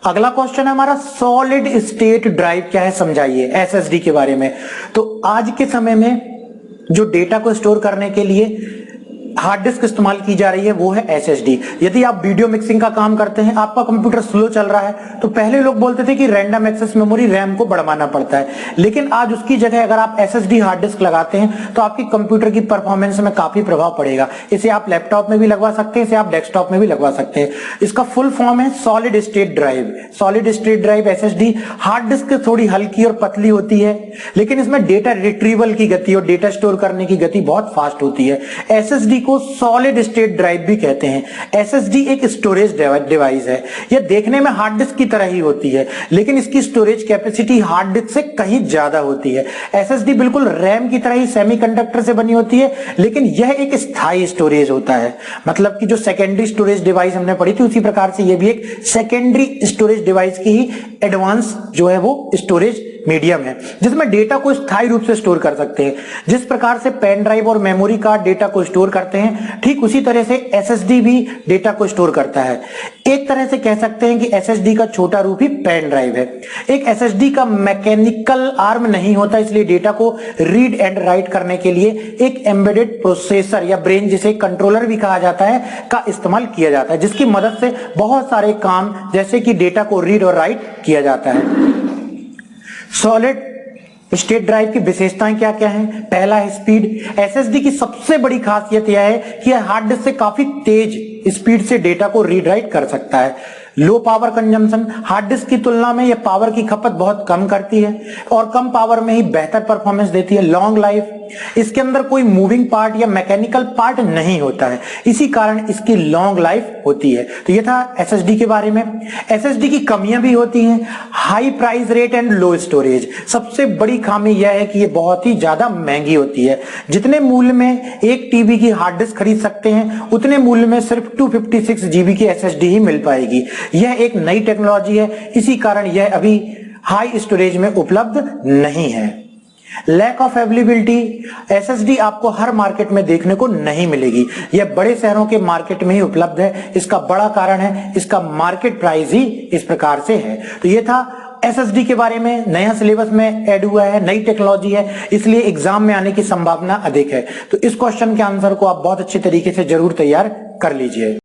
अगला क्वेश्चन है हमारा सॉलिड स्टेट ड्राइव क्या है समझाइए एसएसडी के बारे में। तो आज के समय में जो डेटा को स्टोर करने के लिए हार्ड डिस्क इस्तेमाल की जा रही है वो है एसएसडी। यदि आप वीडियो मिक्सिंग का काम करते हैं, आपका कंप्यूटर स्लो चल रहा है, तो पहले लोग बोलते थे कि रैंडम एक्सेस मेमोरी रैम को बढ़वाना पड़ता है, लेकिन आज उसकी जगह अगर आप एसएसडी हार्ड डिस्क लगाते हैं तो आपकी कंप्यूटर की परफॉर्मेंस में काफी प्रभाव पड़ेगा। इसे आप लैपटॉप में भी लगवा सकते हैं, इसे आप डेस्कटॉप में भी लगवा सकते हैं। इसका फुल फॉर्म है solid state drive. Solid state drive SSD hard disk थोड़ी हल्की और पतली होती है, लेकिन इसमें डेटा रिट्रीवल की गति और डेटा स्टोर करने की गति बहुत फास्ट होती है। एसएसडी को सॉलिड स्टेट ड्राइव भी कहते हैं। एसएसडी एक स्टोरेज डिवाइस है। यह देखने में हार्ड डिस्क की तरह ही होती है, लेकिन इसकी स्टोरेज कैपेसिटी हार्ड डिस्क से कहीं ज्यादा होती है। एसएसडी बिल्कुल रैम की तरह ही सेमीकंडक्टर से बनी होती है, लेकिन यह एक स्थायी स्टोरेज होता है। मतलब कि जो सेकेंडरी स्टोरेज डिवाइस हमने पढ़ी थी, उसी प्रकार से यह भी एक सेकेंडरी स्टोरेज डिवाइस की ही एडवांस जो है वो स्टोरेज मीडियम है, जिसमें डेटा को स्थायी रूप से स्टोर कर सकते हैं। जिस प्रकार से पेन ड्राइव और मेमोरी कार्ड डेटा को स्टोर करते हैं, ठीक उसी तरह से एसएसडी भी डेटा को स्टोर करता है। एक तरह से कह सकते हैं कि एसएसडी का छोटा रूप ही पेन ड्राइव है। एक एसएसडी का मैकेनिकल आर्म नहीं होता, इसलिए डेटा को रीड एंड राइट करने के लिए एक एम्बेडेड प्रोसेसर या ब्रेन, जिसे कंट्रोलर भी कहा जाता है, का इस्तेमाल किया जाता है, जिसकी मदद से बहुत सारे काम जैसे कि डेटा को रीड और राइट किया जाता है। सॉलिड स्टेट ड्राइव की विशेषताएं क्या क्या हैं? पहला है स्पीड। एसएसडी की सबसे बड़ी खासियत यह है कि यह हार्ड डिस्क से काफी तेज स्पीड से डेटा को रीड राइट कर सकता है। Low power consumption, hard disk की तुलना में यह पावर की खपत बहुत कम करती है और कम पावर में ही बेहतर परफॉर्मेंस देती है। लॉन्ग लाइफ, इसके अंदर कोई मूविंग पार्ट या मैकेनिकल पार्ट नहीं होता है, इसी कारण इसकी लॉन्ग लाइफ होती है। तो यह था एसएसडी के बारे में। एसएसडी की कमियां भी होती हैं। High price rate and low storage, सबसे बड़ी खामी यह है कि यह बहुत ही ज्यादा महंगी होती है। जितने मूल्य में 1 टीबी की हार्ड डिस्क खरीद सकते हैं, उतने मूल्य में सिर्फ 256 जीबी की एसएसडी ही मिल पाएगी। यह एक नई टेक्नोलॉजी है, इसी कारण यह अभी हाई स्टोरेज में उपलब्ध नहीं है। लैक ऑफ अवेलेबिलिटी, एसएसडी आपको हर मार्केट में देखने को नहीं मिलेगी। यह बड़े शहरों के मार्केट में ही उपलब्ध है। इसका बड़ा कारण है इसका मार्केट प्राइस ही इस प्रकार से है। तो यह था एसएसडी के बारे में। नया सिलेबस में ऐड हुआ है, नई टेक्नोलॉजी है, इसलिए एग्जाम में आने की संभावना अधिक है। तो इस क्वेश्चन के आंसर को आप बहुत अच्छे तरीके से जरूर तैयार कर लीजिए।